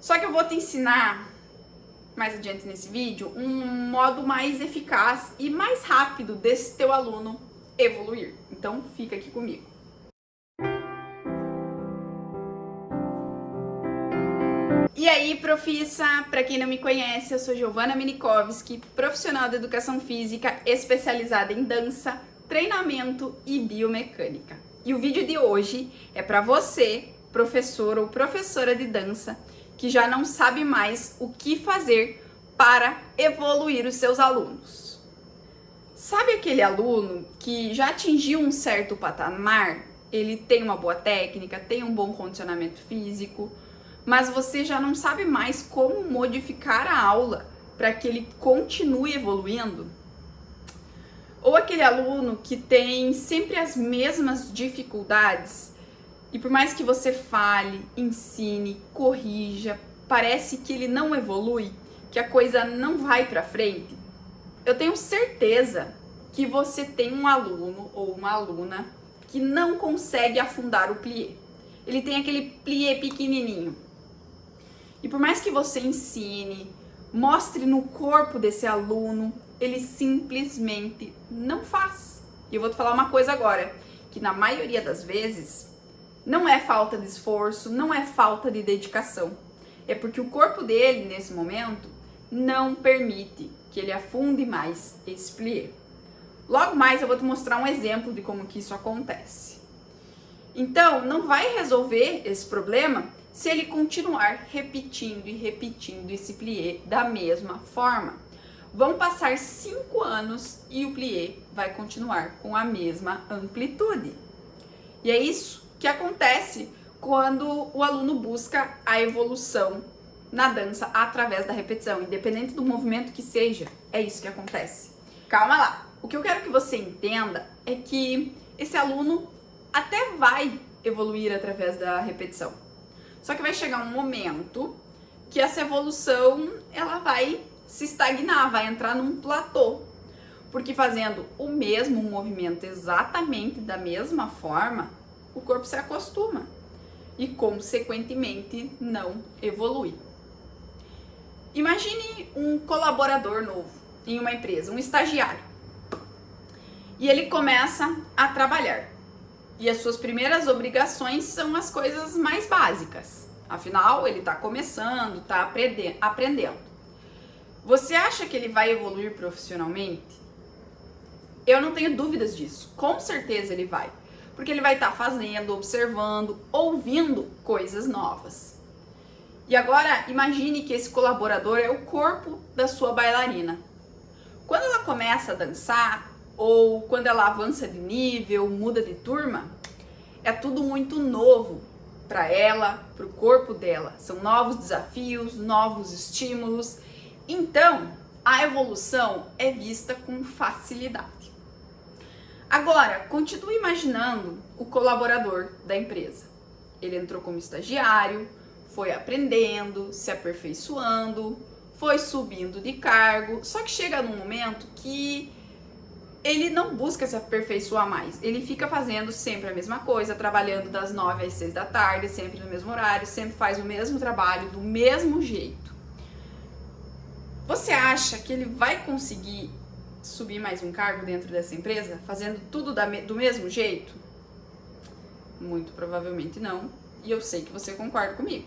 Só que eu vou te ensinar mais adiante nesse vídeo um modo mais eficaz e mais rápido desse teu aluno evoluir. Então fica aqui comigo. E aí, profissa, para quem não me conhece, eu sou Giovana Minikovski, profissional da educação física especializada em dança, treinamento e biomecânica. E o vídeo de hoje é para você, professor ou professora de dança, que já não sabe mais o que fazer para evoluir os seus alunos. Sabe aquele aluno que já atingiu um certo patamar? Ele tem uma boa técnica, tem um bom condicionamento físico, mas você já não sabe mais como modificar a aula para que ele continue evoluindo? Ou aquele aluno que tem sempre as mesmas dificuldades e por mais que você fale, ensine, corrija, parece que ele não evolui, que a coisa não vai para frente? Eu tenho certeza que você tem um aluno ou uma aluna que não consegue afundar o plié. Ele tem aquele plié pequenininho. E por mais que você ensine, mostre no corpo desse aluno, ele simplesmente não faz. E eu vou te falar uma coisa agora, que na maioria das vezes não é falta de esforço, não é falta de dedicação. É porque o corpo dele, nesse momento, não permite que ele afunde mais esse plié. Logo mais eu vou te mostrar um exemplo de como que isso acontece. Então, não vai resolver esse problema se ele continuar repetindo e repetindo esse plié da mesma forma. Vão passar 5 anos e o plié vai continuar com a mesma amplitude. E é isso que acontece quando o aluno busca a evolução na dança através da repetição, independente do movimento que seja, é isso que acontece. Calma lá, o que eu quero que você entenda é que esse aluno até vai evoluir através da repetição. Só que vai chegar um momento que essa evolução ela vai se estagnar, vai entrar num platô. Porque fazendo o mesmo movimento exatamente da mesma forma, o corpo se acostuma e consequentemente não evolui. Imagine um colaborador novo em uma empresa, um estagiário. E ele começa a trabalhar. E as suas primeiras obrigações são as coisas mais básicas. Afinal, ele está começando, está aprendendo. Você acha que ele vai evoluir profissionalmente? Eu não tenho dúvidas disso. Com certeza ele vai. Porque ele vai estar fazendo, observando, ouvindo coisas novas. E agora, imagine que esse colaborador é o corpo da sua bailarina. Quando ela começa a dançar, ou quando ela avança de nível, muda de turma, é tudo muito novo para ela, para o corpo dela. São novos desafios, novos estímulos. Então, a evolução é vista com facilidade. Agora, continue imaginando o colaborador da empresa. Ele entrou como estagiário, foi aprendendo, se aperfeiçoando, foi subindo de cargo, só que chega num momento que ele não busca se aperfeiçoar mais, ele fica fazendo sempre a mesma coisa, trabalhando das 9 às 6 da tarde, sempre no mesmo horário, sempre faz o mesmo trabalho, do mesmo jeito. Você acha que ele vai conseguir subir mais um cargo dentro dessa empresa, fazendo tudo do mesmo jeito? Muito provavelmente não, e eu sei que você concorda comigo.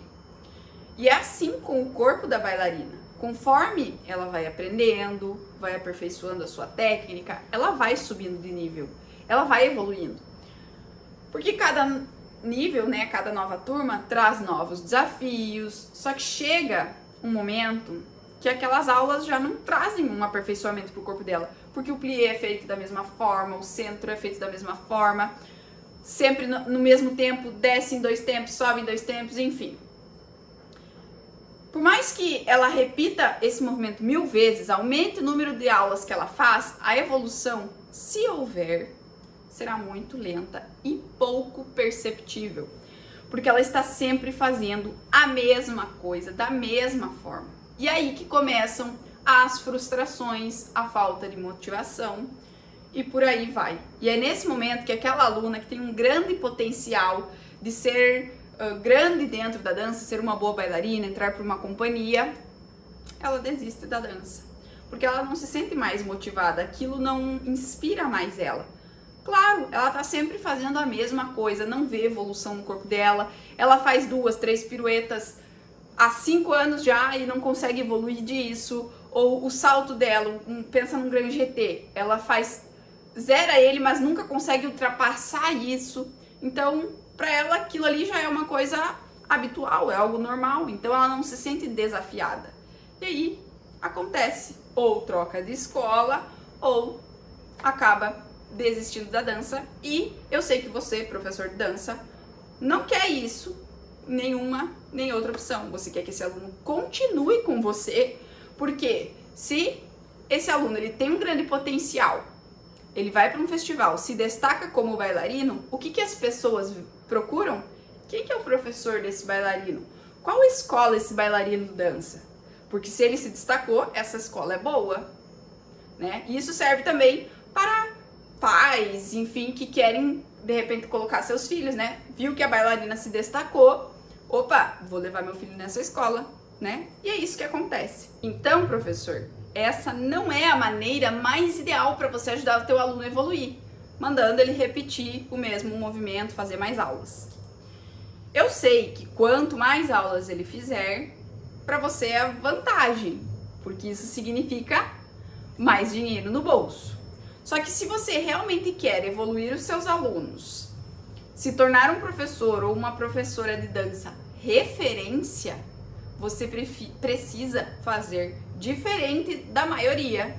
E é assim com o corpo da bailarina. Conforme ela vai aprendendo, vai aperfeiçoando a sua técnica, ela vai subindo de nível, ela vai evoluindo. Porque cada nível, né, cada nova turma traz novos desafios, só que chega um momento que aquelas aulas já não trazem um aperfeiçoamento para o corpo dela, porque o plié é feito da mesma forma, o centro é feito da mesma forma, sempre no mesmo tempo, desce em 2 tempos, sobe em 2 tempos, enfim. Por mais que ela repita esse movimento 1000 vezes, aumente o número de aulas que ela faz, a evolução, se houver, será muito lenta e pouco perceptível, porque ela está sempre fazendo a mesma coisa, da mesma forma. E aí que começam as frustrações, a falta de motivação e por aí vai. E é nesse momento que aquela aluna que tem um grande potencial de ser grande dentro da dança, ser uma boa bailarina, entrar para uma companhia, ela desiste da dança. Porque ela não se sente mais motivada, aquilo não inspira mais ela. Claro, ela tá sempre fazendo a mesma coisa, não vê evolução no corpo dela, ela faz 2, 3 piruetas há 5 anos já e não consegue evoluir disso, ou o salto dela, pensa num grande GT, ela zera ele, mas nunca consegue ultrapassar isso, então para ela aquilo ali já é uma coisa habitual, é algo normal, então ela não se sente desafiada. E aí acontece, ou troca de escola, ou acaba desistindo da dança. E eu sei que você, professor de dança, não quer isso, nenhuma nem outra opção. Você quer que esse aluno continue com você, porque se esse aluno ele tem um grande potencial, ele vai para um festival, se destaca como bailarino, o que as pessoas procuram? Quem que é o professor desse bailarino? Qual escola esse bailarino dança? Porque se ele se destacou, essa escola é boa, né? E isso serve também para pais, enfim, que querem de repente colocar seus filhos, né? Viu que a bailarina se destacou, opa, vou levar meu filho nessa escola, né? E é isso que acontece. Então, professor, essa não é a maneira mais ideal para você ajudar o teu aluno a evoluir, mandando ele repetir o mesmo movimento, fazer mais aulas. Eu sei que quanto mais aulas ele fizer, para você é vantagem, porque isso significa mais dinheiro no bolso. Só que se você realmente quer evoluir os seus alunos, se tornar um professor ou uma professora de dança referência, você precisa fazer diferente da maioria.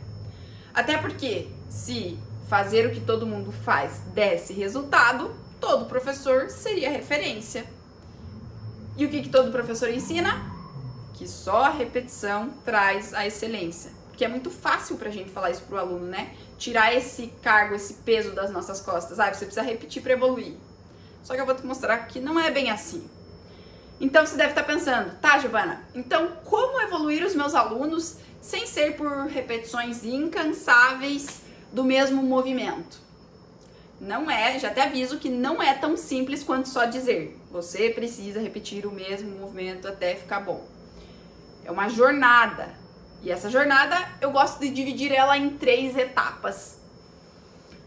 Até porque se fazer o que todo mundo faz desse resultado, todo professor seria referência. E o que todo professor ensina? Que só a repetição traz a excelência. Porque é muito fácil pra gente falar isso pro aluno, né? Tirar esse cargo, esse peso das nossas costas. Ah, você precisa repetir para evoluir. Só que eu vou te mostrar que não é bem assim. Então você deve estar pensando, tá, Giovana, então como evoluir os meus alunos sem ser por repetições incansáveis do mesmo movimento? Não é, já te aviso que não é tão simples quanto só dizer, você precisa repetir o mesmo movimento até ficar bom. É uma jornada. E essa jornada, eu gosto de dividir ela em 3 etapas.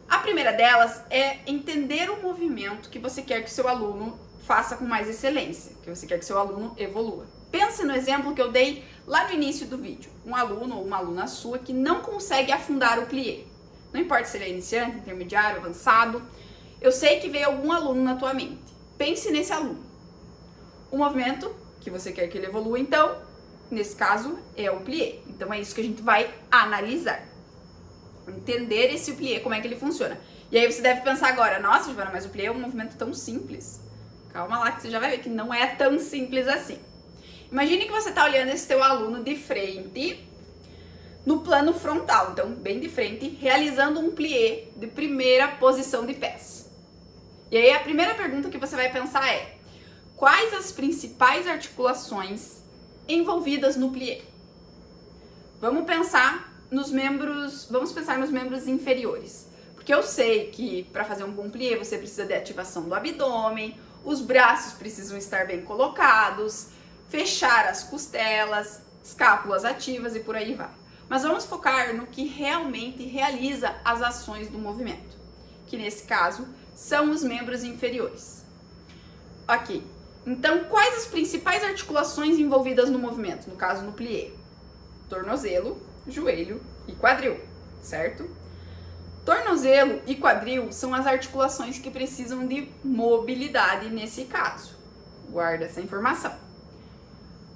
A primeira delas é entender o movimento que você quer que seu aluno faça com mais excelência, que você quer que seu aluno evolua. Pense no exemplo que eu dei lá no início do vídeo. Um aluno ou uma aluna sua que não consegue afundar o plié. Não importa se ele é iniciante, intermediário, avançado. Eu sei que veio algum aluno na tua mente. Pense nesse aluno. O movimento que você quer que ele evolua, então, nesse caso, é o plié. Então, é isso que a gente vai analisar. Entender esse plié, como é que ele funciona. E aí você deve pensar agora, nossa, Giovana, mas o plié é um movimento tão simples. Calma lá que você já vai ver que não é tão simples assim. Imagine que você está olhando esse teu aluno de frente, no plano frontal, então bem de frente, realizando um plié de primeira posição de pés. E aí a primeira pergunta que você vai pensar é, quais as principais articulações envolvidas no plié? Vamos pensar nos membros inferiores. Porque eu sei que para fazer um bom plié você precisa de ativação do abdômen, os braços precisam estar bem colocados, fechar as costelas, escápulas ativas e por aí vai. Mas vamos focar no que realmente realiza as ações do movimento, que nesse caso são os membros inferiores. Ok, então quais as principais articulações envolvidas no movimento, no caso no plié? Tornozelo, joelho e quadril, certo? Tornozelo e quadril são as articulações que precisam de mobilidade nesse caso. Guarda essa informação.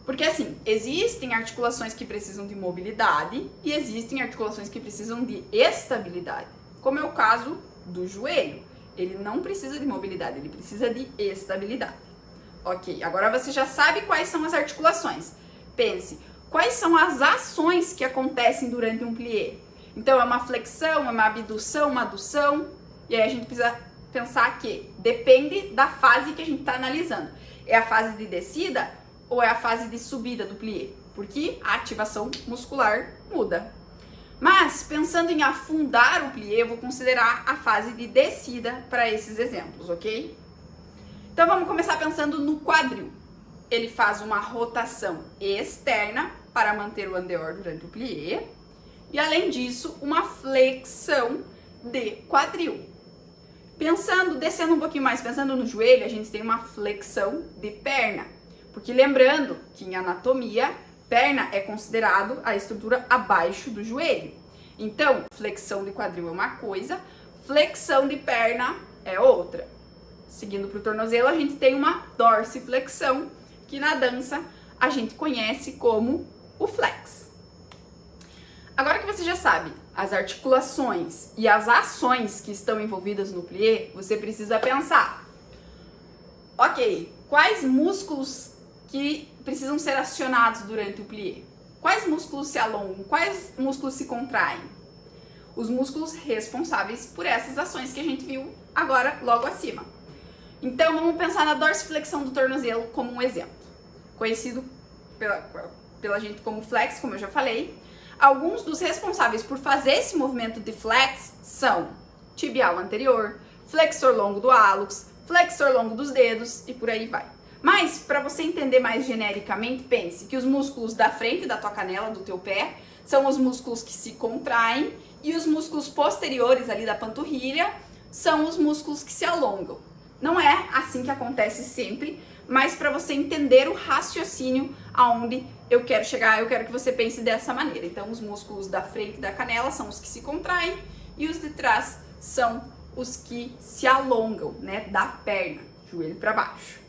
Porque assim, existem articulações que precisam de mobilidade e existem articulações que precisam de estabilidade. Como é o caso do joelho. Ele não precisa de mobilidade, ele precisa de estabilidade. Ok, agora você já sabe quais são as articulações. Pense, quais são as ações que acontecem durante um plié? Então, é uma flexão, é uma abdução, uma adução. E aí a gente precisa pensar que depende da fase que a gente está analisando. É a fase de descida ou é a fase de subida do plié? Porque a ativação muscular muda. Mas, pensando em afundar o plié, eu vou considerar a fase de descida para esses exemplos, ok? Então vamos começar pensando no quadril. Ele faz uma rotação externa para manter o andeor durante o plié e, além disso, uma flexão de quadril. Descendo um pouquinho mais, pensando no joelho, a gente tem uma flexão de perna. Porque lembrando que em anatomia, perna é considerado a estrutura abaixo do joelho. Então, flexão de quadril é uma coisa, flexão de perna é outra. Seguindo para o tornozelo, a gente tem uma dorsiflexão, que na dança a gente conhece como o flex. Agora que você já sabe as articulações e as ações que estão envolvidas no plié, você precisa pensar, ok, quais músculos que precisam ser acionados durante o plié? Quais músculos se alongam? Quais músculos se contraem? Os músculos responsáveis por essas ações que a gente viu agora logo acima. Então vamos pensar na dorsiflexão do tornozelo como um exemplo, conhecido pela gente como flex, como eu já falei. Alguns dos responsáveis por fazer esse movimento de flex são tibial anterior, flexor longo do hálux, flexor longo dos dedos e por aí vai. Mas, para você entender mais genericamente, pense que os músculos da frente da tua canela, do teu pé, são os músculos que se contraem e os músculos posteriores ali da panturrilha são os músculos que se alongam. Não é assim que acontece sempre, mas para você entender o raciocínio aonde eu quero chegar, eu quero que você pense dessa maneira. Então, os músculos da frente da canela são os que se contraem e os de trás são os que se alongam, né, da perna, joelho para baixo.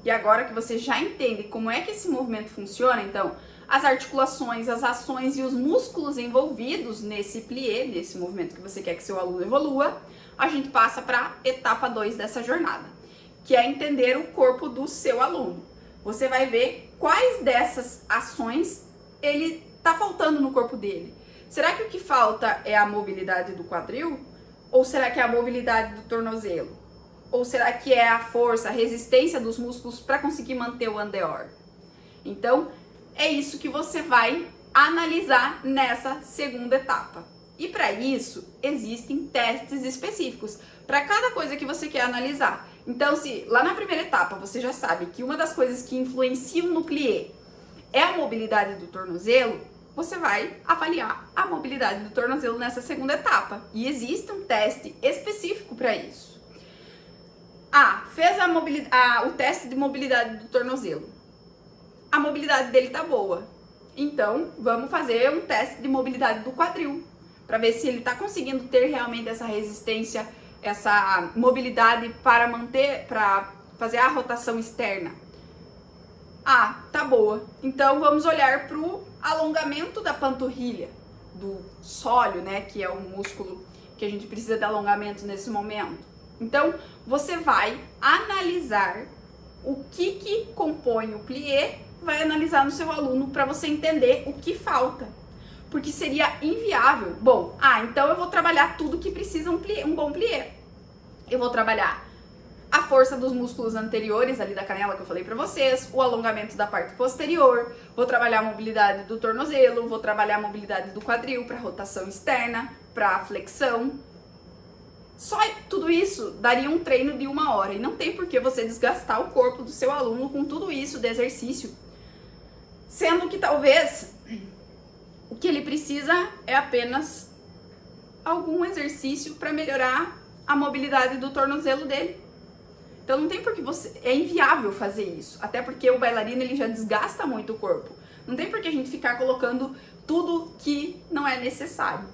E agora que você já entende como é que esse movimento funciona, então, as articulações, as ações e os músculos envolvidos nesse plié, nesse movimento que você quer que seu aluno evolua, a gente passa para a etapa 2 dessa jornada, que é entender o corpo do seu aluno. Você vai ver quais dessas ações ele está faltando no corpo dele. Será que o que falta é a mobilidade do quadril? Ou será que é a mobilidade do tornozelo? Ou será que é a força, a resistência dos músculos para conseguir manter o andeor? Então, é isso que você vai analisar nessa segunda etapa. E para isso, existem testes específicos para cada coisa que você quer analisar. Então, se lá na primeira etapa você já sabe que uma das coisas que influenciam no plié é a mobilidade do tornozelo, você vai avaliar a mobilidade do tornozelo nessa segunda etapa. E existe um teste específico para isso. Fez o teste de mobilidade do tornozelo. A mobilidade dele tá boa. Então, vamos fazer um teste de mobilidade do quadril, para ver se ele está conseguindo ter realmente essa resistência, essa mobilidade para fazer a rotação externa. Tá boa. Então vamos olhar para o alongamento da panturrilha, do sólio, né, que é um músculo que a gente precisa de alongamento nesse momento. Então você vai analisar o que compõe o plié, vai analisar no seu aluno para você entender o que falta. Porque seria inviável. Então eu vou trabalhar tudo que precisa um bom plié. Eu vou trabalhar a força dos músculos anteriores ali da canela que eu falei pra vocês, o alongamento da parte posterior, vou trabalhar a mobilidade do tornozelo, vou trabalhar a mobilidade do quadril para rotação externa, para flexão. Só tudo isso daria um treino de 1 hora e não tem por que você desgastar o corpo do seu aluno com tudo isso de exercício. Sendo que talvez o que ele precisa é apenas algum exercício para melhorar a mobilidade do tornozelo dele. Então não tem por que é inviável fazer isso, até porque o bailarino ele já desgasta muito o corpo. Não tem por que a gente ficar colocando tudo que não é necessário.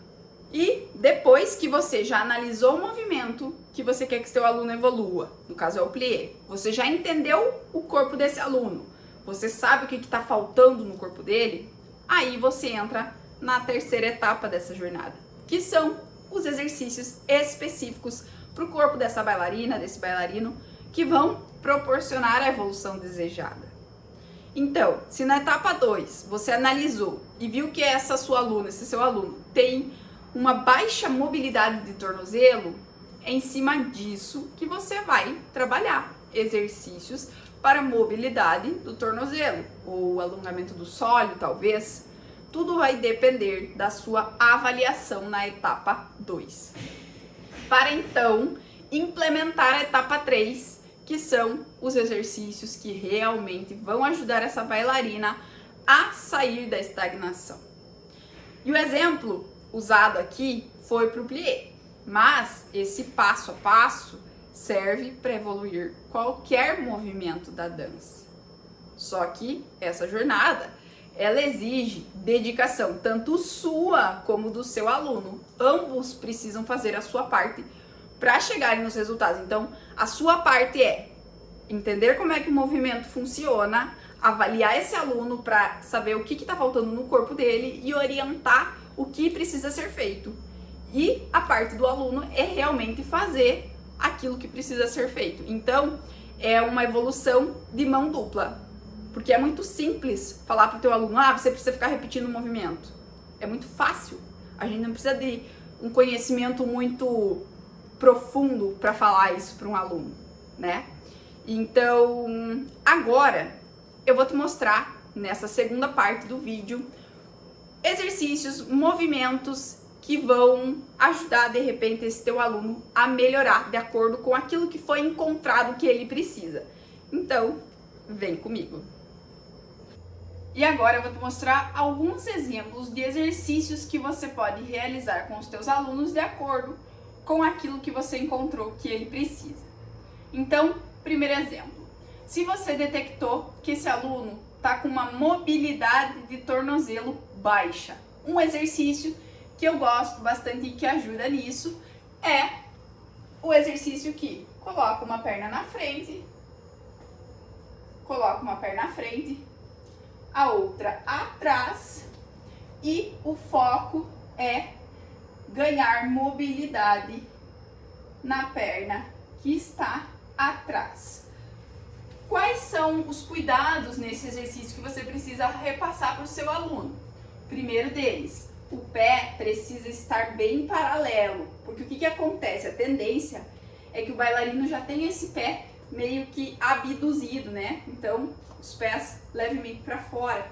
E depois que você já analisou o movimento que você quer que seu aluno evolua, no caso é o plié, você já entendeu o corpo desse aluno, você sabe o que está faltando no corpo dele, aí você entra na terceira etapa dessa jornada, que são os exercícios específicos para o corpo dessa bailarina, desse bailarino, que vão proporcionar a evolução desejada. Então, se na etapa 2 você analisou e viu que essa sua aluna, esse seu aluno, tem uma baixa mobilidade de tornozelo, é em cima disso que você vai trabalhar exercícios para mobilidade do tornozelo, ou alongamento do sólio, talvez. Tudo vai depender da sua avaliação na etapa 2. Para então implementar a etapa 3, que são os exercícios que realmente vão ajudar essa bailarina a sair da estagnação. E o exemplo usado aqui foi para o plié, mas esse passo a passo serve para evoluir qualquer movimento da dança. Só que essa jornada, ela exige dedicação, tanto sua como do seu aluno. Ambos precisam fazer a sua parte para chegarem nos resultados. Então, a sua parte é entender como é que o movimento funciona, avaliar esse aluno para saber o que está faltando no corpo dele e orientar o que precisa ser feito. E a parte do aluno é realmente fazer aquilo que precisa ser feito. Então, é uma evolução de mão dupla. Porque é muito simples falar para o teu aluno, você precisa ficar repetindo o movimento. É muito fácil. A gente não precisa de um conhecimento muito profundo para falar isso para um aluno, né? Então, agora eu vou te mostrar, nessa segunda parte do vídeo, exercícios, movimentos que vão ajudar, de repente, esse teu aluno a melhorar de acordo com aquilo que foi encontrado que ele precisa. Então, vem comigo. E agora eu vou te mostrar alguns exemplos de exercícios que você pode realizar com os teus alunos de acordo com aquilo que você encontrou que ele precisa. Então, primeiro exemplo. Se você detectou que esse aluno está com uma mobilidade de tornozelo baixa, um exercício que eu gosto bastante e que ajuda nisso é o exercício que coloca uma perna na frente, a outra atrás e o foco é ganhar mobilidade na perna que está atrás. Quais são os cuidados nesse exercício que você precisa repassar para o seu aluno? Primeiro deles, o pé precisa estar bem paralelo, porque o que acontece? A tendência é que o bailarino já tem esse pé meio que abduzido, né? Então, os pés levemente para fora.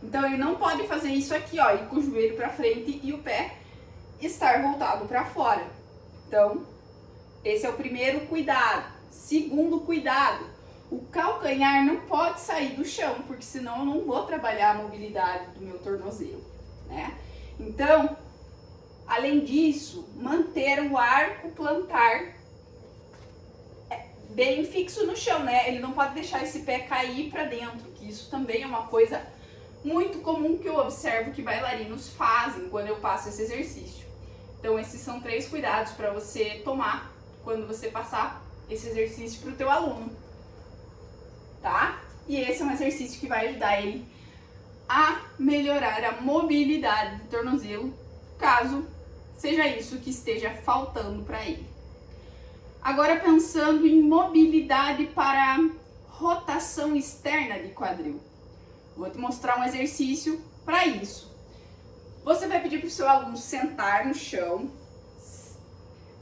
Então, ele não pode fazer isso aqui, ó, ir com o joelho para frente e o pé estar voltado para fora. Então, esse é o primeiro cuidado. Segundo cuidado, o calcanhar não pode sair do chão, porque senão eu não vou trabalhar a mobilidade do meu tornozelo, né? Então, além disso, manter o arco plantar bem fixo no chão, né? Ele não pode deixar esse pé cair para dentro, que isso também é uma coisa muito comum que eu observo que bailarinos fazem quando eu passo esse exercício. Então, esses são 3 cuidados para você tomar quando você passar esse exercício para o teu aluno, tá? E esse é um exercício que vai ajudar ele a melhorar a mobilidade do tornozelo, caso seja isso que esteja faltando para ele. Agora, pensando em mobilidade para rotação externa de quadril, vou te mostrar um exercício para isso. Você vai pedir para o seu aluno sentar no chão,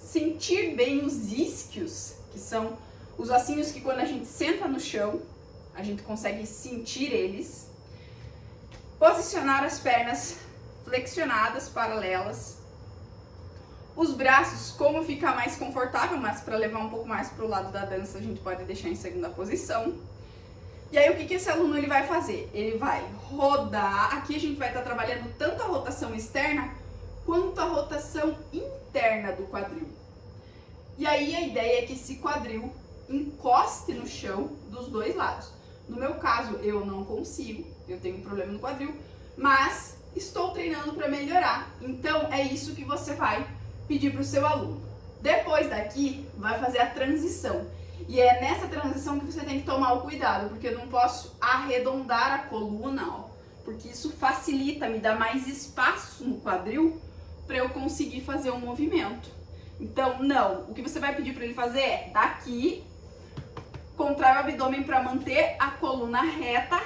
sentir bem os isquios, que são os ossinhos que quando a gente senta no chão, a gente consegue sentir eles. Posicionar as pernas flexionadas, paralelas. Os braços, como ficar mais confortável, mas para levar um pouco mais para o lado da dança, a gente pode deixar em segunda posição. E aí, o que esse aluno ele vai fazer? Ele vai rodar. Aqui a gente vai estar trabalhando tanto a rotação externa quanto a rotação interna do quadril. E aí, a ideia é que esse quadril encoste no chão dos dois lados. No meu caso, eu não consigo, eu tenho um problema no quadril, mas estou treinando para melhorar. Então, é isso que você vai pedir para o seu aluno. Depois daqui, vai fazer a transição. E é nessa transição que você tem que tomar o cuidado, porque eu não posso arredondar a coluna, ó, porque isso facilita, me dá mais espaço no quadril para eu conseguir fazer um movimento. Então, não. O que você vai pedir para ele fazer é daqui, contrai o abdômen para manter a coluna reta,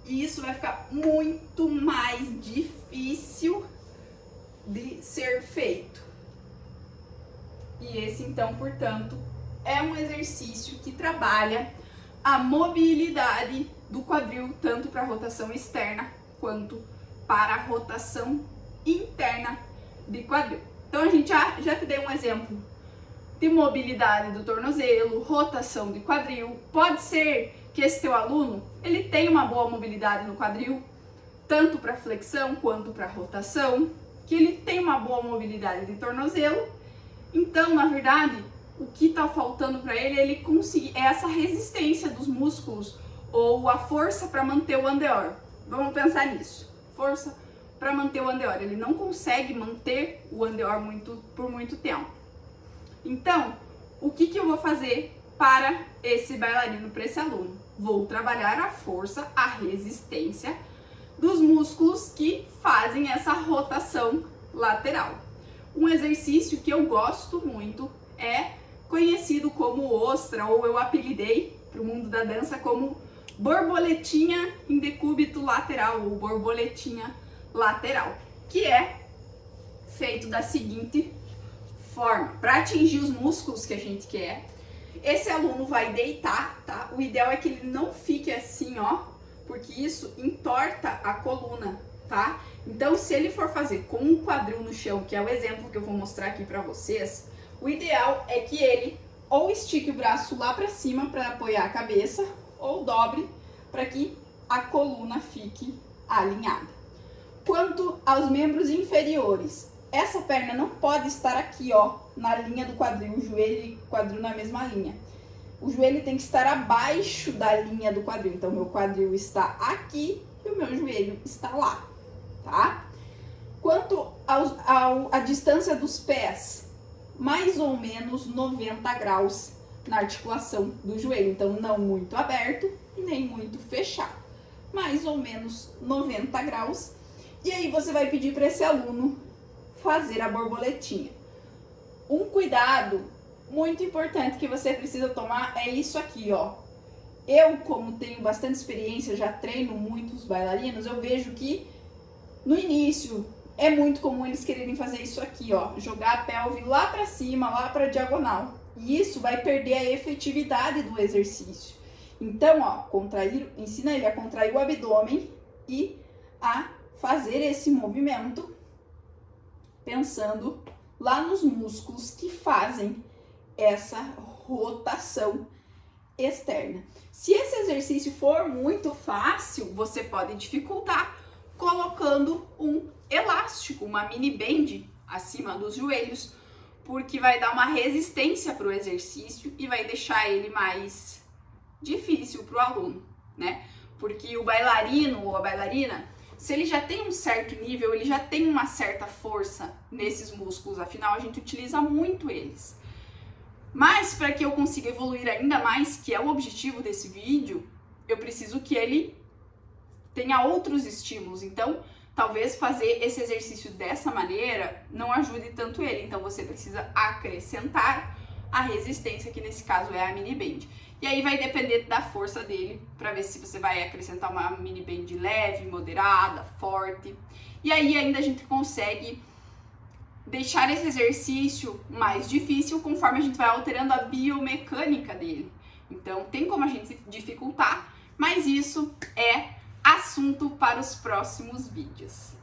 e isso vai ficar muito mais difícil de ser feito. E esse, então, portanto, é um exercício que trabalha a mobilidade do quadril, tanto para a rotação externa quanto para a rotação interna de quadril. Então, a gente já te dei um exemplo de mobilidade do tornozelo, rotação de quadril. Pode ser que esse teu aluno, ele tenha uma boa mobilidade no quadril, tanto para flexão quanto para rotação, que ele tem uma boa mobilidade de tornozelo. Então, na verdade, o que está faltando para ele conseguir essa resistência dos músculos ou a força para manter o andeor. Vamos pensar nisso. Força para manter o andeor. Ele não consegue manter o andeor por muito tempo. Então, o que eu vou fazer para esse bailarino, para esse aluno? Vou trabalhar a força, a resistência dos músculos que fazem essa rotação lateral. Um exercício que eu gosto muito é conhecido como ostra, ou eu apelidei para o mundo da dança como borboletinha em decúbito lateral, ou borboletinha lateral, que é feito da seguinte forma. Para atingir os músculos que a gente quer, esse aluno vai deitar, tá? O ideal é que ele não fique assim, ó, porque isso entorta a coluna, tá? Então, se ele for fazer com o quadril no chão, que é o exemplo que eu vou mostrar aqui para vocês, o ideal é que ele ou estique o braço lá para cima para apoiar a cabeça, ou dobre para que a coluna fique alinhada. Quanto aos membros inferiores, essa perna não pode estar aqui, ó, na linha do quadril, o joelho e o quadril na mesma linha. O joelho tem que estar abaixo da linha do quadril. Então, meu quadril está aqui e o meu joelho está lá, tá? Quanto à distância dos pés, mais ou menos 90 graus na articulação do joelho. Então, não muito aberto e nem muito fechado. Mais ou menos 90 graus. E aí, você vai pedir para esse aluno fazer a borboletinha. Um cuidado muito importante que você precisa tomar é isso aqui, ó. Eu, como tenho bastante experiência, já treino muitos bailarinos, eu vejo que no início é muito comum eles quererem fazer isso aqui, ó, jogar a pelve lá para cima, lá para diagonal. E isso vai perder a efetividade do exercício. Então, ó, ensina ele a contrair o abdômen e a fazer esse movimento pensando lá nos músculos que fazem essa rotação externa. Se esse exercício for muito fácil, você pode dificultar colocando um elástico, uma mini band acima dos joelhos, porque vai dar uma resistência para o exercício e vai deixar ele mais difícil para o aluno, né? Porque o bailarino ou a bailarina, se ele já tem um certo nível, ele já tem uma certa força nesses músculos, afinal a gente utiliza muito eles. Mas para que eu consiga evoluir ainda mais, que é o objetivo desse vídeo, eu preciso que ele tenha outros estímulos. Então, talvez fazer esse exercício dessa maneira não ajude tanto ele. Então, você precisa acrescentar a resistência, que nesse caso é a mini band. E aí vai depender da força dele, para ver se você vai acrescentar uma mini band leve, moderada, forte. E aí ainda a gente consegue deixar esse exercício mais difícil conforme a gente vai alterando a biomecânica dele. Então tem como a gente dificultar, mas isso é assunto para os próximos vídeos.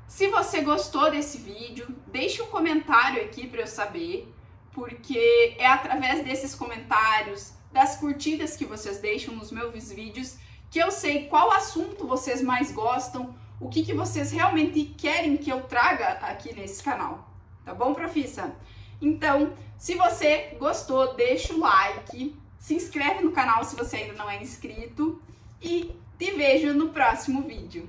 Se você gostou desse vídeo, deixe um comentário aqui para eu saber, porque é através desses comentários, das curtidas que vocês deixam nos meus vídeos, que eu sei qual assunto vocês mais gostam, o que vocês realmente querem que eu traga aqui nesse canal. Tá bom, profissa? Então, se você gostou, deixa o like, se inscreve no canal se você ainda não é inscrito e te vejo no próximo vídeo.